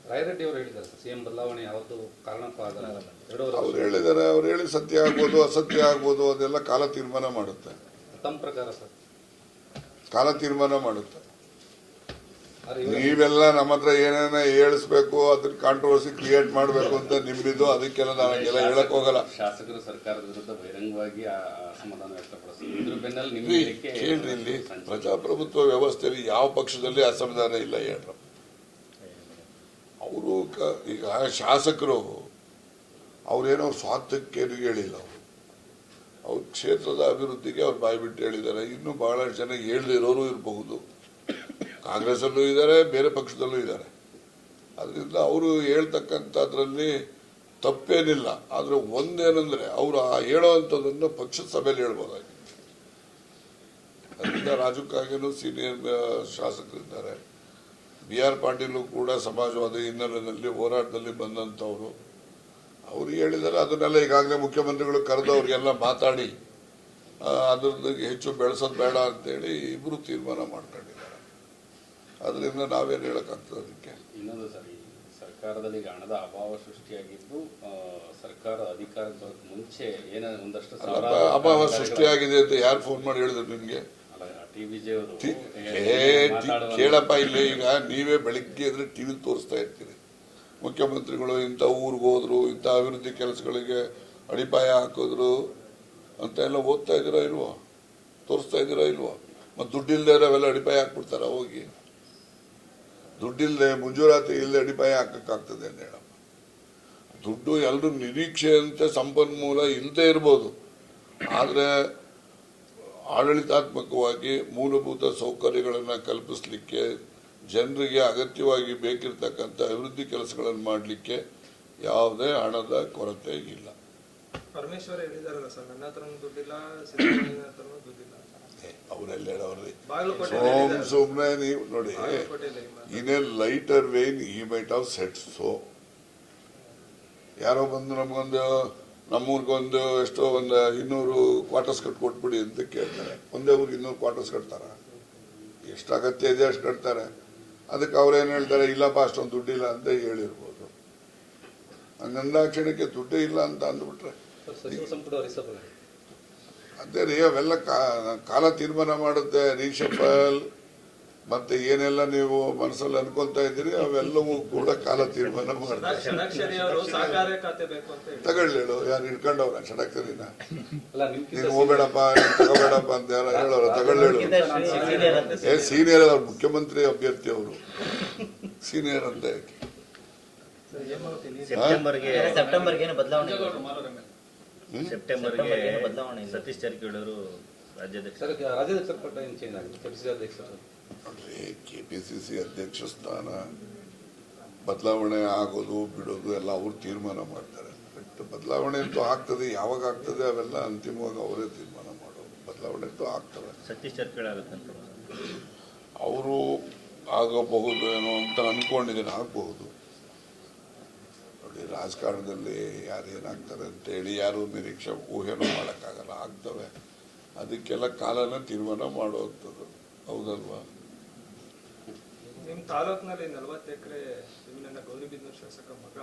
ರಾಯರೆಡ್ಡಿ ಅವರು ಹೇಳಿದ್ದಾರೆ sir, CM ಬದಲಾವಣೆ ಯಾವತ್ತೂ ಕಾರಣಕ್ಕೂ ಆಗಲ್ಲ. ಅವ್ರು ಹೇಳಿದ್ದಾರೆ, ಅವ್ರು ಹೇಳಿ ಸತ್ಯ ಆಗ್ಬೋದು ಅಸತ್ಯ ಆಗ್ಬೋದು, ಅದೆಲ್ಲ ಕಾಲ ತೀರ್ಮಾನ ಮಾಡುತ್ತೆ. ತಮ್ಮ ಪ್ರಕಾರ ಸರ್ ಕಾಲ ತೀರ್ಮಾನ ಮಾಡುತ್ತೆ. ನೀವೆಲ್ಲ ನಮ್ಮ ಹತ್ರ ಏನೇನ ಹೇಳಿಸ್ಬೇಕು, ಅದನ್ನ ಕಾಂಟ್ರವರ್ಸಿ ಕ್ರಿಯೇಟ್ ಮಾಡಬೇಕು ಅಂತ ನಿಂಬಿದ್ದು, ಅದಕ್ಕೆಲ್ಲ ನಾವೆಲ್ಲ ಹೇಳಕ್ ಹೋಗಲ್ಲ. ಶಾಸಕರು ಸರ್ಕಾರದ ವಿರುದ್ಧ ಬಹಿರಂಗವಾಗಿ ಅಸಮಾಧಾನ ವ್ಯಕ್ತಪಡಿಸಿದ್ರು. ಕೇಳ್ರಿ, ಇಲ್ಲಿ ಪ್ರಜಾಪ್ರಭುತ್ವ ವ್ಯವಸ್ಥೆಯಲ್ಲಿ ಯಾವ ಪಕ್ಷದಲ್ಲಿ ಅಸಮಾಧಾನ ಇಲ್ಲ ಹೇಳ್ರ. ಅವರು ಈಗ ಶಾಸಕರು ಅವ್ರೇನೋ ಸ್ವಾರ್ಥಕ್ಕೆ ಹೇಳಿಲ್ಲ. ಅವ್ರ ಕ್ಷೇತ್ರದ ಅಭಿವೃದ್ಧಿಗೆ ಅವ್ರು ಬಾಯ್ಬಿಟ್ಟು ಹೇಳಿದ್ದಾರೆ. ಇನ್ನು ಬಹಳಷ್ಟು ಜನ ಹೇಳ್ದಿರೋರು ಇರಬಹುದು, ಕಾಂಗ್ರೆಸ್ಸಲ್ಲೂ ಇದ್ದಾರೆ, ಬೇರೆ ಪಕ್ಷದಲ್ಲೂ ಇದ್ದಾರೆ. ಅದರಿಂದ ಅವರು ಹೇಳ್ತಕ್ಕಂಥದ್ರಲ್ಲಿ ತಪ್ಪೇನಿಲ್ಲ. ಆದರೆ ಒಂದೇನೆಂದ್ರೆ ಅವರು ಹೇಳೋವಂಥದ್ದನ್ನು ಪಕ್ಷದ ಸಭೆಯಲ್ಲಿ ಹೇಳ್ಬೋದಾಗಿ. ಅದರಿಂದ ರಾಜು ಕಾಗೇನು ಸೀನಿಯರ್ ಶಾಸಕರಿದ್ದಾರೆ. BR ಪಾಟೀಲು ಕೂಡ ಸಮಾಜವಾದಿ ಹಿನ್ನೆಲೆಯಲ್ಲಿ ಹೋರಾಟದಲ್ಲಿ ಬಂದಂಥವ್ರು. ಅವ್ರು ಹೇಳಿದ್ದಾರೆ, ಅದನ್ನೆಲ್ಲ ಈಗಾಗಲೇ ಮುಖ್ಯಮಂತ್ರಿಗಳು ಕರೆದು ಅವ್ರಿಗೆಲ್ಲ ಮಾತಾಡಿ ಅದ್ರದ್ದು ಹೆಚ್ಚು ಬೆಳೆಸೋದು ಬೇಡ ಅಂತೇಳಿ ಇಬ್ಬರು ತೀರ್ಮಾನ ಮಾಡ್ಕೊಂಡಿದ್ದಾರೆ. ಅದರಿಂದ ನಾವೇನು ಹೇಳಕ್ಕಾಗ್ತದೆ ಅದಕ್ಕೆ. ಇನ್ನೊಂದು ಸರಿ ಸರ್ಕಾರದಲ್ಲಿ ಈಗ ಹಣದ ಅಭಾವ ಸೃಷ್ಟಿಯಾಗಿದ್ದು, ಸರ್ಕಾರ ಅಧಿಕಾರಕ್ಕೆ ಬರೋಕ್ಕೆ ಮುಂಚೆ ಏನೋ ಒಂದಷ್ಟು ಅಭಾವ ಸೃಷ್ಟಿಯಾಗಿದೆ ಅಂತ ಯಾರು ಫೋನ್ ಮಾಡಿ ಹೇಳಿದ್ರು ನಿಮ್ಗೆ? ಕೇಳಪ್ಪ, ಇಲ್ಲಿ ಈಗ ನೀವೇ ಬೆಳಿಗ್ಗೆ ಎದ್ರೆ ಟಿವಿ ತೋರಿಸ್ತಾ ಇರ್ತೀರಿ, ಮುಖ್ಯಮಂತ್ರಿಗಳು ಇಂಥ ಊರಿಗೆ ಹೋದ್ರು, ಇಂಥ ಅಭಿವೃದ್ಧಿ ಕೆಲಸಗಳಿಗೆ ಅಡಿಪಾಯ ಹಾಕಿದ್ರು ಅಂತ ಎಲ್ಲ ಓದ್ತಾ ಇದ್ದೀರಾ ಇಲ್ವೋ, ತೋರಿಸ್ತಾ ಇದ್ದೀರಾ ಇಲ್ವೋ? ಮತ್ತು ದುಡ್ಡಿಲ್ಲದೆ ಅವೆಲ್ಲ ಅಡಿಪಾಯ ಹಾಕ್ಬಿಡ್ತಾರ? ಹೋಗಿ ದುಡ್ಡಿಲ್ಲದೆ ಮಂಜೂರಾತಿ ಇಲ್ಲದೆ ಅಡಿಪಾಯ ಹಾಕಕ್ಕಾಗ್ತದೆ ಅಂತ ಹೇಳಪ್ಪ. ದುಡ್ಡು ಎಲ್ಲರೂ ನಿರೀಕ್ಷೆಯಂತೆ ಸಂಪನ್ಮೂಲ ಇಲ್ಲದೆ ಇರ್ಬೋದು, ಆದರೆ ಆಡಳಿತಾತ್ಮಕವಾಗಿ ಮೂಲಭೂತ ಸೌಕರ್ಯಗಳನ್ನು ಕಲ್ಪಿಸಲಿಕ್ಕೆ, ಜನರಿಗೆ ಅಗತ್ಯವಾಗಿ ಬೇಕಿರತಕ್ಕಂಥ ಅಭಿವೃದ್ಧಿ ಕೆಲಸಗಳನ್ನು ಮಾಡಲಿಕ್ಕೆ ಯಾವುದೇ ಹಣದ ಕೊರತೆ ಇಲ್ಲ. ಪರಮೇಶ್ವರ ಹೇಳಿದಾರಲ್ಲ ಸರ್, ನನ್ನ ಹತ್ರನೂ ದುಡ್ಡಿಲ್ಲ, ಸಿದ್ದರಾಮಯ್ಯ ಹತ್ರನೂ ದುಡ್ಡಿಲ್ಲ. ಅವರೆಲ್ಲ ಹೇಳವ್ರಿ. ಸುಮ್ಮನೆ ನೀವು ನೋಡಿ, ಇನ್ ಎ ಲೈಟರ್ ವೇನ್ ಈ ಮೈಟ್ ಹಾವ್ ಸೆಟ್. ಸೊ ಯಾರೋ ಬಂದು ನಮ್ಮೂರಿಗೊಂದು ಎಷ್ಟೋ ಒಂದು 200 ಕ್ವಾರ್ಟರ್ಸ್ ಕೊಟ್ಬಿಡಿ ಅಂತ ಕೇಳ್ತಾರೆ. ಒಂದೇ ಊರಿಗೆ 200 ಕ್ವಾರ್ಟರ್ಸ್ ಕಟ್ತಾರ? ಎಷ್ಟು ಅಗತ್ಯ ಇದೆ ಅಷ್ಟು ಕಟ್ತಾರೆ. ಅದಕ್ಕೆ ಅವ್ರೇನು ಹೇಳ್ತಾರೆ, ಇಲ್ಲಪ್ಪ ಅಷ್ಟೊಂದು ದುಡ್ಡಿಲ್ಲ ಅಂತ ಹೇಳಿರ್ಬೋದು. ಹಂಗಂದಾಕ್ಷಣಕ್ಕೆ ದುಡ್ಡೇ ಇಲ್ಲ ಅಂತ ಅಂದ್ಬಿಟ್ರೆ ಅದೇ ರೀ, ಅವೆಲ್ಲ ಕಾಲ ತೀರ್ಮಾನ ಮಾಡುತ್ತೆ. ರೀಶಫಲ್ ಮತ್ತೆ ಏನೆಲ್ಲ ನೀವು ಮನಸ್ಸಲ್ಲಿ ಅನ್ಕೊಂತ ಇದ್ದೀರಿ ಅವೆಲ್ಲವೂ ಕೂಡ ಕಾಲ ತೀರ್ಮಾನ ಮಾಡ್ತಾರೆ. ತಗೊಳ್ಳೇಳು, ಯಾರು ಇಟ್ಕೊಂಡವ್ರ ಷಡಕ್ಷರಿನ? ನೀನು ಹೋಗ್ಬೇಡಪ್ಪ, ತಗೋಬೇಡಪ್ಪ ಅಂತ ಯಾರು ಹೇಳೋರ? ತಗೊಳ್ಳೇಳು. ಸೀನಿಯರ್ ಅವ್ರು, ಮುಖ್ಯಮಂತ್ರಿ ಅಭ್ಯರ್ಥಿ ಅವರು ಸೀನಿಯರ್ ಅಂತ. ಸತೀಶ್ ಜಾರಕಿಹೊಳಿ ಅವರು KPCC ಅಧ್ಯಕ್ಷ ಸ್ಥಾನ ಬದಲಾವಣೆ ಆಗೋದು ಬಿಡೋದು ಎಲ್ಲ ಅವ್ರು ತೀರ್ಮಾನ ಮಾಡ್ತಾರೆ. ಬಟ್ ಬದಲಾವಣೆ ಅಂತೂ ಆಗ್ತದೆ. ಯಾವಾಗ ಆಗ್ತದೆ ಅವೆಲ್ಲ ಅಂತಿಮವಾಗಿ ಅವರೇ ತೀರ್ಮಾನ ಮಾಡೋದು. ಬದಲಾವಣೆ ಅಂತೂ ಆಗ್ತದೆ. ಸತೀಶ್ ಜಾರಕಿಹೊಳಿ ಆಗುತ್ತಂತ ಅವರು ಆಗಬಹುದು ಏನೋ ಅಂತ ಅನ್ಕೊಂಡಿದ್ದೀನಿ. ಆಗಬಹುದು. ನೋಡಿ, ರಾಜಕಾರಣದಲ್ಲಿ ಯಾರೇನಾಗ್ತಾರೆ ಅಂತೇಳಿ ಯಾರು ನಿರೀಕ್ಷೆ ಊಹೆನೂ ಮಾಡೋಕ್ಕಾಗಲ್ಲ. ಆಗ್ತವೆ. ಅದಕ್ಕೆಲ್ಲ ಕಾಲನ ತೀರ್ಮಾನ ಮಾಡುವಂಥದ್ದು. ಹೌದಲ್ವಾ? ನಿಮ್ಮ ತಾಲೂಕಿನಲ್ಲಿ 40 ಎಕರೆ ಗೌರಿಬಿದನೂರು ಶಾಸಕ ಮಗ